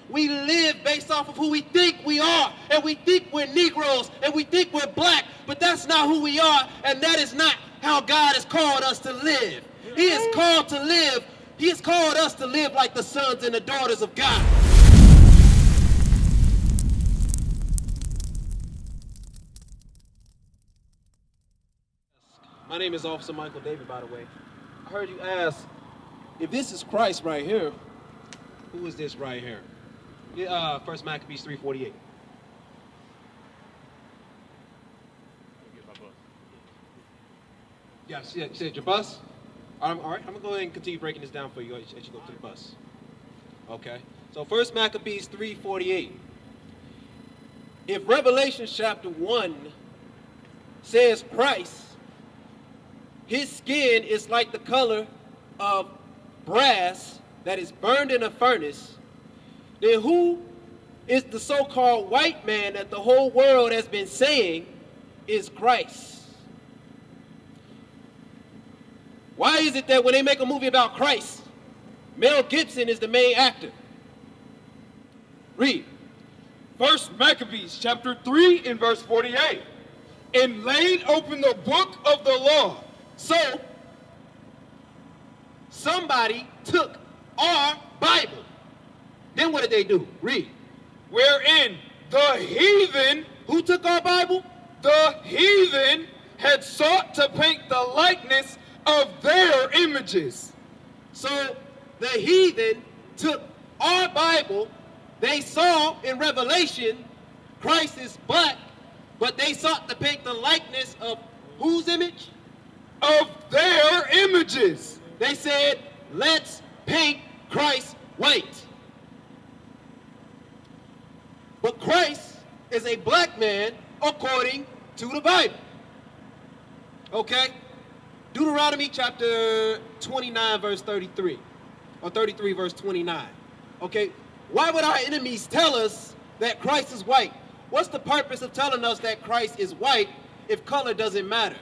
We live based off of who we think we are, and we think we're Negroes, and we think we're black, but that's not who we are, and that is not how God has called us to live. He has called us to live like the sons and the daughters of God. My name is Officer Michael David, by the way. I heard you ask, if this is Christ right here, who is this right here? First Maccabees 3:48. Yeah, you said your bus? All right, I'm going to go ahead and continue breaking this down for you as you go to the bus. Okay, so First Maccabees 3:48. If Revelation chapter 1 says Christ, his skin is like the color of brass that is burned in a furnace, then who is the so-called white man that the whole world has been saying is Christ? Why is it that when they make a movie about Christ, Mel Gibson is the main actor? Read. First Maccabees chapter 3 and verse 48. And laid open the book of the law. So, somebody took our Bible. Then what did they do? Read. Wherein the heathen, who took our Bible? The heathen had sought to paint the likeness of their images. So the heathen took our Bible. They saw in Revelation Christ is black, but they sought to paint the likeness of whose image? Of their images. They said, let's paint Christ white. But Christ is a black man according to the Bible. Okay? Deuteronomy chapter 29 verse 33. Or 33 verse 29. Okay? Why would our enemies tell us that Christ is white? What's the purpose of telling us that Christ is white if color doesn't matter?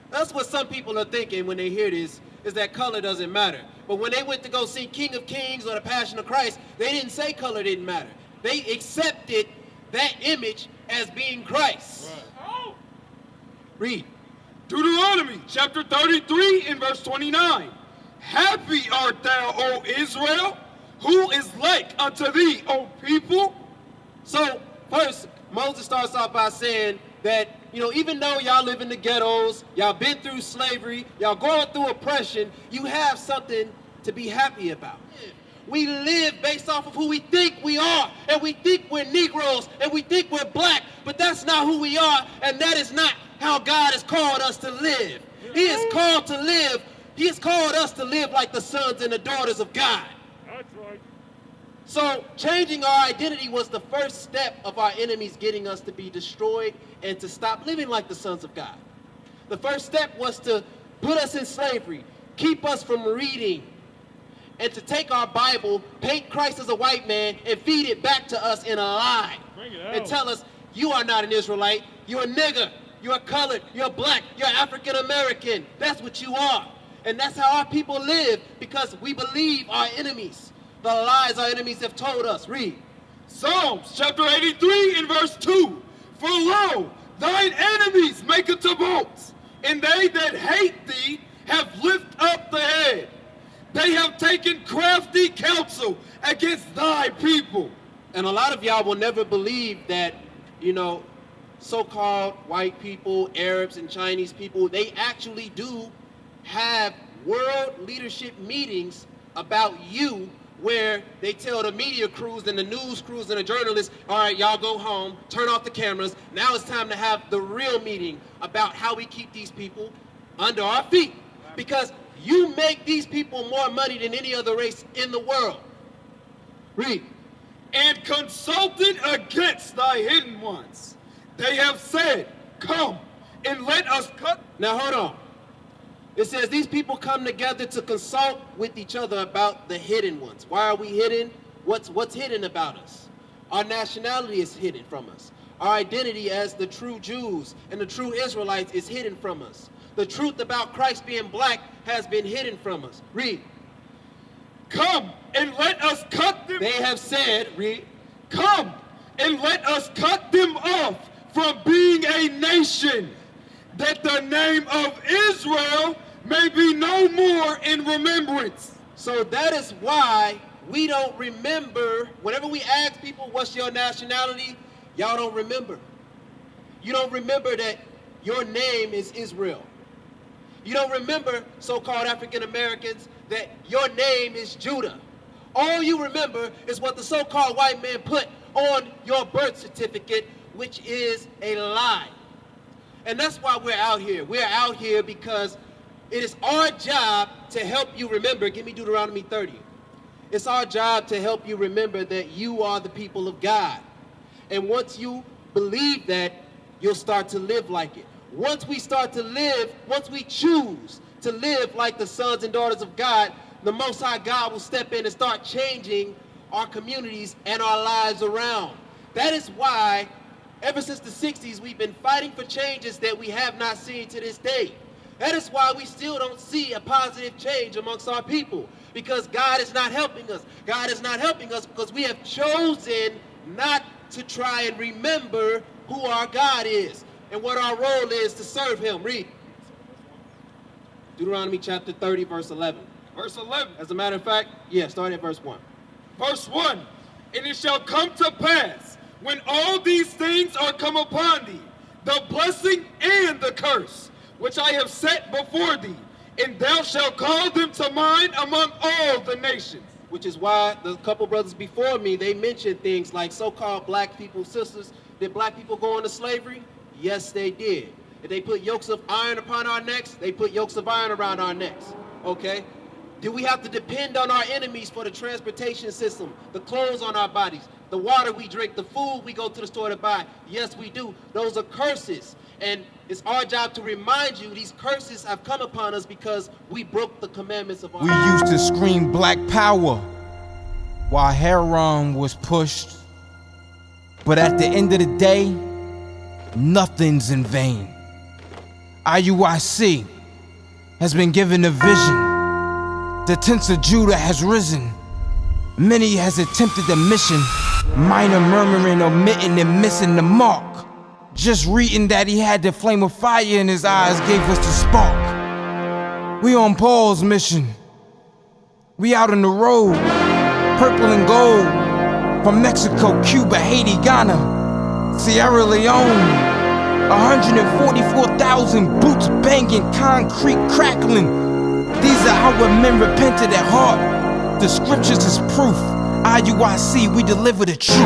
That's what some people are thinking when they hear this, is that color doesn't matter. But when they went to go see King of Kings or the Passion of Christ, they didn't say color didn't matter. They accepted that image as being Christ. Right. Oh. Read. Deuteronomy chapter 33 and verse 29. Happy art thou, O Israel, who is like unto thee, O people. So first, Moses starts off by saying that, even though y'all live in the ghettos, y'all been through slavery, y'all going through oppression, you have something to be happy about. We live based off of who we think we are, and we think we're Negroes, and we think we're black, but that's not who we are, and that is not how God has called us to live. He has called us to live like the sons and the daughters of God. That's right. So changing our identity was the first step of our enemies getting us to be destroyed and to stop living like the sons of God. The first step was to put us in slavery, keep us from reading, and to take our Bible, paint Christ as a white man, and feed it back to us in a lie. And tell us, you are not an Israelite, you're a nigger, you're colored, you're black, you're African American. That's what you are. And that's how our people live, because we believe our enemies, the lies our enemies have told us. Read. Psalms chapter 83 and verse 2. For lo, thine enemies make a tumult, and they that hate thee have lifted up the head. They have taken crafty counsel against thy people. And a lot of y'all will never believe that, so-called white people, Arabs and Chinese people, they actually do have world leadership meetings about you, where they tell the media crews and the news crews and the journalists, all right, y'all go home, turn off the cameras. Now it's time to have the real meeting about how we keep these people under our feet. Because you make these people more money than any other race in the world. Read. And consulted against thy hidden ones. They have said, come and let us cut. Now hold on. It says these people come together to consult with each other about the hidden ones. Why are we hidden? What's hidden about us? Our nationality is hidden from us. Our identity as the true Jews and the true Israelites is hidden from us. The truth about Christ being black has been hidden from us. Read. Come and let us cut them. They have said, read, Come and let us cut them off from being a nation, that the name of Israel may be no more in remembrance. so that is why we don't remember. Whenever we ask people, what's your nationality? Y'all don't remember. You don't remember that your name is Israel. You don't remember, so-called African Americans, that your name is Judah. All you remember is what the so-called white man put on your birth certificate, which is a lie. And that's why we're out here. We're out here because it is our job to help you remember. Give me Deuteronomy 30. It's our job to help you remember that you are the people of God. And once you believe that, you'll start to live like it. Once we start to live, once we choose to live like the sons and daughters of God, the Most High God will step in and start changing our communities and our lives around. That is why, ever since the 60s, we've been fighting for changes that we have not seen to this day. That is why we still don't see a positive change amongst our people, because God is not helping us. God is not helping us because we have chosen not to try and remember who our God is and what our role is to serve him. Read. Deuteronomy chapter 30, verse 11. Verse 11. As a matter of fact, yeah, start at verse 1. Verse 1. And it shall come to pass, when all these things are come upon thee, the blessing and the curse, which I have set before thee, and thou shalt call them to mind among all the nations. Which is why the couple brothers before me, they mentioned things like so-called black people, sisters. Did black people go into slavery? Yes, they did. Did they put yokes of iron upon our necks? They put yokes of iron around our necks. Okay? Do we have to depend on our enemies for the transportation system, the clothes on our bodies, the water we drink, the food we go to the store to buy? Yes, we do. Those are curses. And it's our job to remind you these curses have come upon us because we broke the commandments of our We used to scream black power while Heron was pushed. But at the end of the day, nothing's in vain. Iuic has been given a vision. The tents of Judah has risen. Many has attempted the mission, minor murmuring, omitting, and missing the mark. Just reading that he had the flame of fire in his eyes gave us the spark. We on Paul's mission. We out on the road, purple and gold, from Mexico, Cuba, Haiti, Ghana, Sierra Leone. 144,000 boots banging, concrete crackling. These are our men repented at heart. The scriptures is proof. Iuic, we deliver the truth.